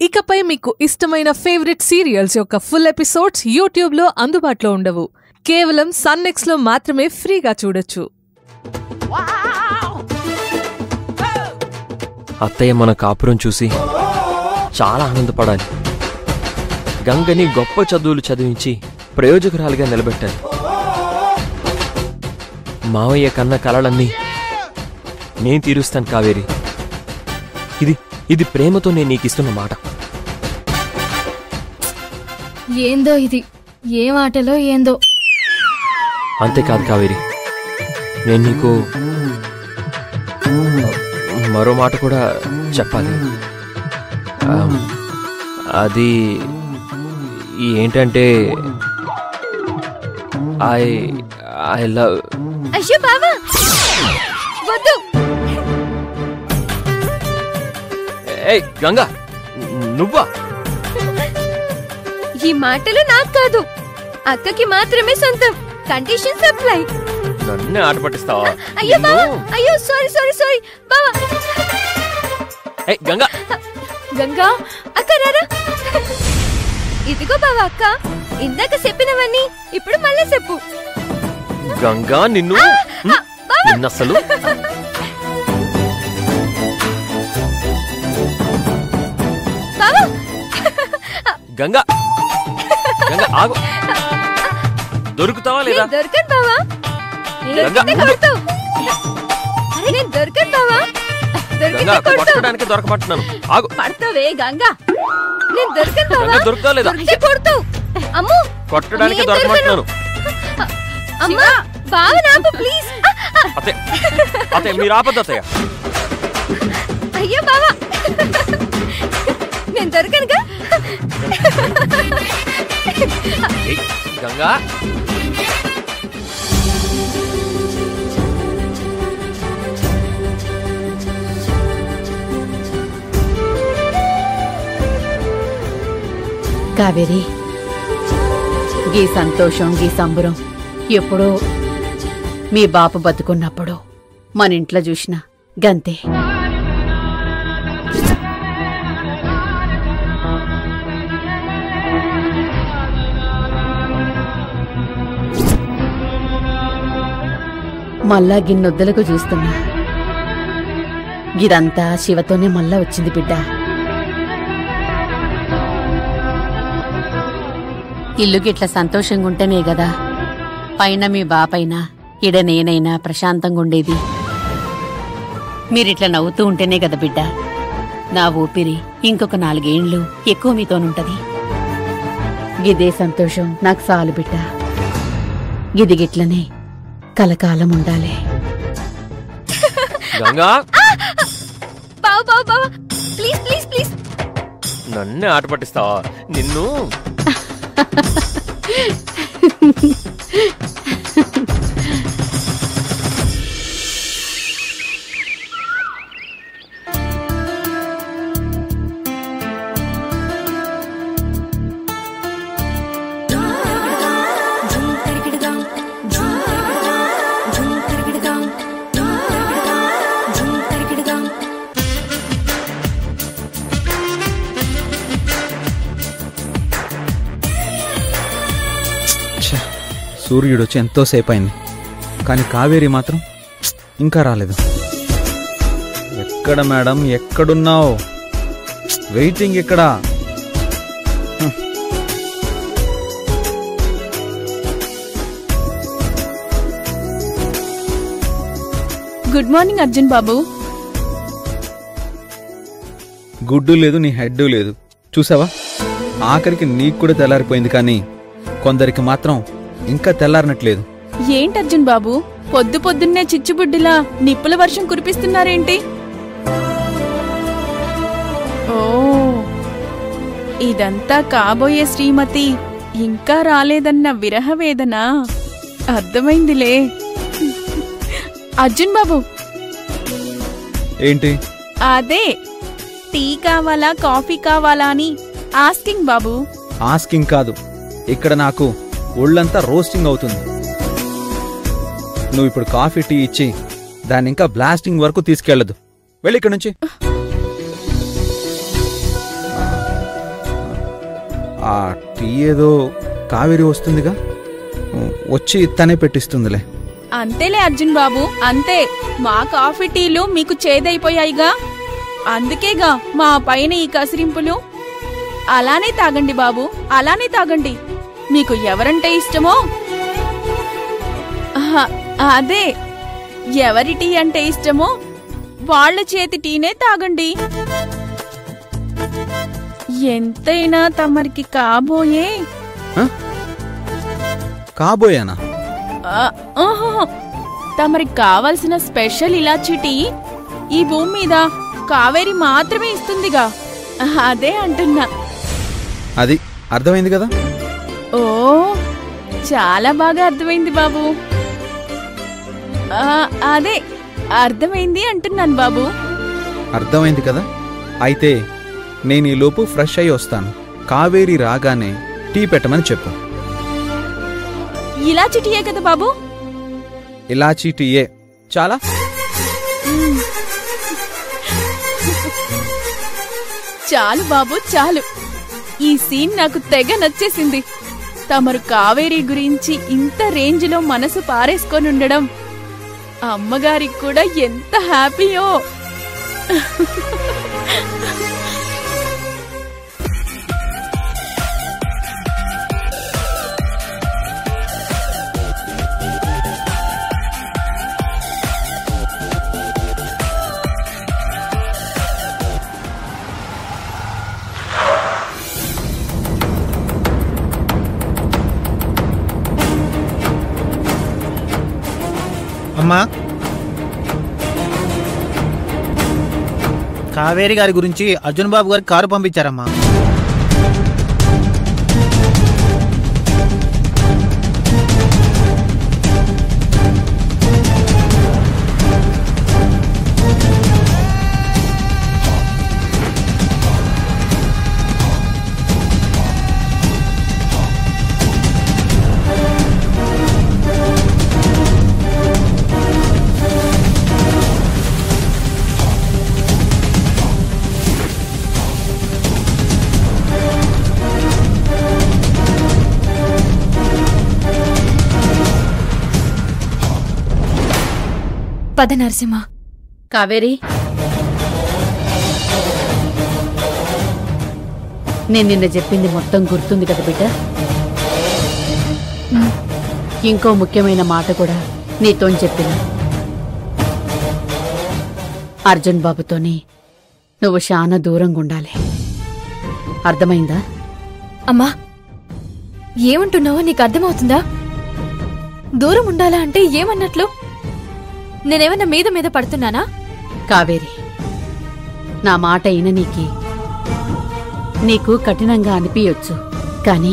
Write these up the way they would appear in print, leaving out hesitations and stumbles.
ఇకపై మీకు ఇష్టమైన ఫేవరెట్ సీరియల్స్ యొక్క ఫుల్ ఎపిసోడ్స్ యూట్యూబ్లో అందుబాటులో ఉండవు. కేవలం సన్నెక్స్లో మాత్రమే ఫ్రీగా చూడొచ్చు. అత్తయ్య మన కాపురం చూసి చాలా ఆనందపడాలి. గంగని గొప్ప చదువులు చదివించి ప్రయోజకురాలిగా నిలబెట్టాలి. మావయ్య కన్న కలలన్నీ నేను తీరుస్తాను కావేరి. ఇది ప్రేమతో నేను నీకిస్తున్న మాట. ఏందో ఇది, ఏ మాటలో ఏందో. అంతేకాదు కావేరి, నేను నీకు మరో మాట కూడా చెప్పాలి. అది ఏంటంటే ఐ లవ్. అయ్యో బావా వద్దు. ఏయ్ గంగా, నువ్వా? ఈ మాటలు నాకు కాదు, అక్కకి మాత్రమే సొంతం. Conditions apply. నన్నే ఆట పట్టిస్తావా? అయ్యో బావా, అయ్యో సారీ సారీ సారీ బావా. ఏయ్ గంగా. గంగా అక్క రారా. ఇదిగో బావా అక్క, ఇందాక చెప్పినవన్నీ ఇప్పుడు మళ్ళీ చెప్పు. గంగా నిన్ను నిన్నసలు గంగా గంగా ఆగు. దొరుకుతావా లేదా? దొరకను బావా. దొరకను బావా. కొట్టడానికి దొరకబట్టున్నాను. ఆగు. పడతావే గంగా. నేను దొరకను బావా. దొరుకుతావా లేదా? కొడతావు. అమ్మో, కొట్టడానికి దొరకబట్టున్నాను. అమ్మా బావ నాకు ప్లీజ్. అతే మీరు ఆపద్దు అత్తయ్య. అయ్యో బావా, నేను దొరకనుగా. గంగా కావేరి, గీ సంతోషం గీ సంబరం ఎప్పుడో మీ బాప బతుకున్నప్పుడు మన ఇంట్లో చూసిన గంతే. మళ్ళా గిన్నొద్దలకు చూస్తున్నా. గిదంతా శివతోనే మళ్ళా వచ్చింది బిడ్డ. ఇల్లు గిట్ల సంతోషంగా ఉంటేనే గదా పైన మీ బాపైనా ఇడ నేనైనా ప్రశాంతంగా ఉండేది. మీరిట్లా నవ్వుతూ ఉంటేనే గదా బిడ్డ నా ఊపిరి ఇంకొక 4 ఏండ్లు ఎక్కువ మీతోనుంటది. గిదే సంతోషం నాకు సాలు బిడ్డ. గిది గిట్లనే కలకాలం ఉండాలి. గంగా బావ బావ బావ ప్లీజ్ ప్లీజ్ ప్లీజ్. నన్నే ఆట పట్టిస్తావా? నిన్ను సూర్యుడొచ్చి ఎంతోసేపు అయింది, కానీ కావేరి మాత్రం ఇంకా రాలేదు. ఎక్కడ మేడం, ఎక్కడున్నావు? వెయిటింగ్ ఎక్కడా? గుడ్ మార్నింగ్ అర్జున్ బాబు. గుడ్డు లేదు, నీ హెడ్ లేదు. చూసావా, ఆఖరికి నీకు కూడా తెల్లారిపోయింది, కానీ కొందరికి మాత్రం ఇంకా తెల్లారనట్లేదు. ఏంటి అర్జున్ బాబు, పొద్దు పొద్దున్నే చిచ్చుబుడ్డిలా నిప్పుల వర్షం కురిపిస్తున్నారేంటి? ఓ, ఇదంతా కాబోయే శ్రీమతి ఇంకా రాలేదన్న విరహవేదన అర్థమైందిలే. అర్జున్ బాబు, ఏంటి? అదే టీ కావాలా కాఫీ కావాలా అని ఆస్కింగ్ బాబు. ఆస్కింగ్ కాదు, ఇక్కడ నాకు ఒళ్ళంతా రోస్టింగ్ అవుతుంది. నువ్వు ఇప్పుడు కాఫీ టీ ఇచ్చి దాన్ని ఇంకా బ్లాస్టింగ్ వరకు తీసుకెళ్లదు. వెళ్ళి ఇక్కడ నుంచి. ఆ టీ ఏదో కావేరి వస్తుందిగా, వచ్చి తనే పెట్టిస్తుందిలే. అంతేలే అర్జున్ బాబు, అంతే. మా కాఫీ టీలు మీకు చేదైపోయాయిగా, అందుకేగా మా పైన ఈ కసిరింపులు. అలానే తాగండి బాబు, అలానే తాగండి. మీకు ఎవరంటే ఇష్టమో అదే, ఎవరి టీ అంటే ఇష్టమో వాళ్ళ చేతి టీనే తాగండి. ఎంతైనా తమరికి కాబోయేనా? తమరికి కావలసిన స్పెషల్ ఇలాచీ టీ ఈ భూమి మీద కావేరి మాత్రమే ఇస్తుందిగా, అదే అంటున్నా. అది అర్థమైంది కదా? ఓ, చాలా బాగా అర్థమైంది బాబు. అదే అర్థమైంది అంటున్నాను బాబు. అర్థమైంది కదా? అయితే నేను ఈ లోపు ఫ్రెష్ అయి వస్తాను. కావేరి రాగానే టీ పెట్టమని చెప్పు. ఇలాచీ టీయే కదా బాబు? ఇలాచీ టీయే. చాలా చాలు బాబు, చాలు. ఈ సీన్ నాకు తెగ నచ్చేసింది. తమరు కావేరి గురించి ఇంత రేంజ్లో మనసు పారేసుకొని ఉండడం అమ్మగారికి కూడా ఎంత హ్యాపీయో. అమ్మా, కావేరి గారి గురించి అర్జున్ బాబు గారికి కారు పంపించారమ్మా. పద నరసింహ. కావేరి, నేను నిన్న చెప్పింది మొత్తం గుర్తుంది కదా బిడ్డ? ఇంకో ముఖ్యమైన మాట కూడా నీతో చెప్పిన. అర్జున్ బాబుతోని నువ్వు చాలా దూరంగా ఉండాలి, అర్థమైందా? అమ్మా, ఏమంటున్నావో నీకు అర్థమవుతుందా? దూరం ఉండాలా అంటే ఏమన్నట్లు? నేనేమన్నా మీద మీద పడుతున్నానా? కావేరి, నా మాట అయిన నీకు కఠినంగా అనిపించొచ్చు, కాని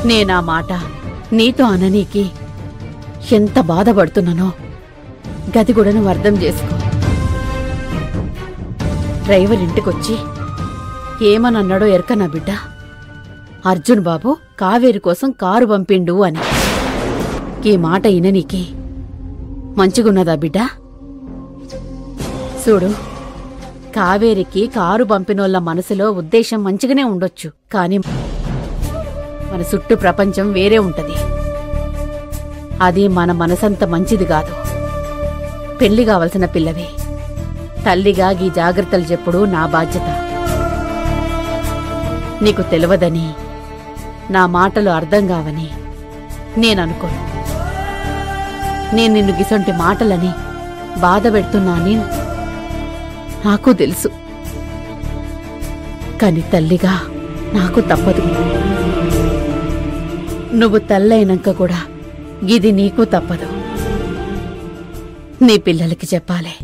నేనా మాట నీతో అననీకి ఎంత బాధపడుతున్నానో గది కూడా నువ్వు అర్థం చేసుకో. డ్రైవర్ ఇంటికొచ్చి ఏమనన్నాడో ఎరక నా బిడ్డ, అర్జున్ బాబు కావేరి కోసం కారు పంపిండు అని. ఈ మాట ఇననీకి మంచిగున్నదా బిడ్డ? చూడు, కావేరికి కారు పంపినోళ్ల మనసులో ఉద్దేశం మంచిగానే ఉండొచ్చు, కాని మన చుట్టూ ప్రపంచం వేరే ఉంటది. అది మన మనసంత మంచిది కాదు. పెళ్లి కావలసిన పిల్లవి, తల్లిగా ఈ జాగ్రత్తలు చెప్పుడు నా బాధ్యత. నీకు తెలియదని, నా మాటలు అర్థం కావని నేననుకోను. నేను నిన్ను గిసొంటి మాటలని బాధ పెడుతున్నాని నాకు తెలుసు, కాని తల్లిగా నాకు తప్పదు. నువ్వు తల్లైనాక కూడా ఇది నీకు తప్పదు. నీ పిల్లలకి చెప్పాలి.